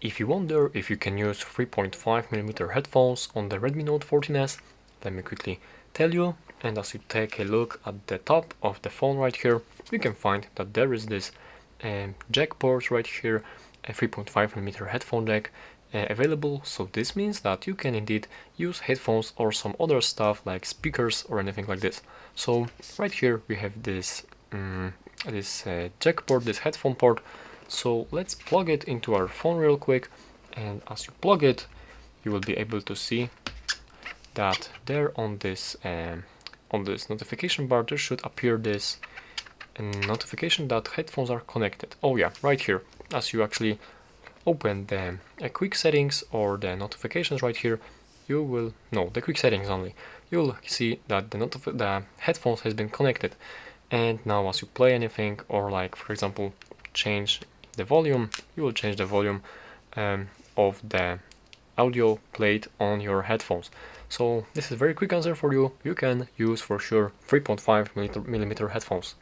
if you wonder if you can use 3.5mm headphones on the Redmi Note 14s, let me quickly tell you. And as you take a look at the top of the phone right here, you can find that there is this jack port right here, a 3.5mm headphone jack available. So this means that you can indeed use headphones or some other stuff like speakers or anything like this. So right here we have this jack port, this headphone port. So let's plug it into our phone real quick, and as you plug it, you will be able to see that there on this notification bar there should appear this notification that headphones are connected. Oh yeah, right here. As you actually open the quick settings or the notifications right here, you will the quick settings only. You'll see that the headphones has been connected. And now as you play anything, or like for example change the volume, you will change the volume of the audio played on your headphones. So this is a very quick answer for you. You can use for sure 3.5mm headphones.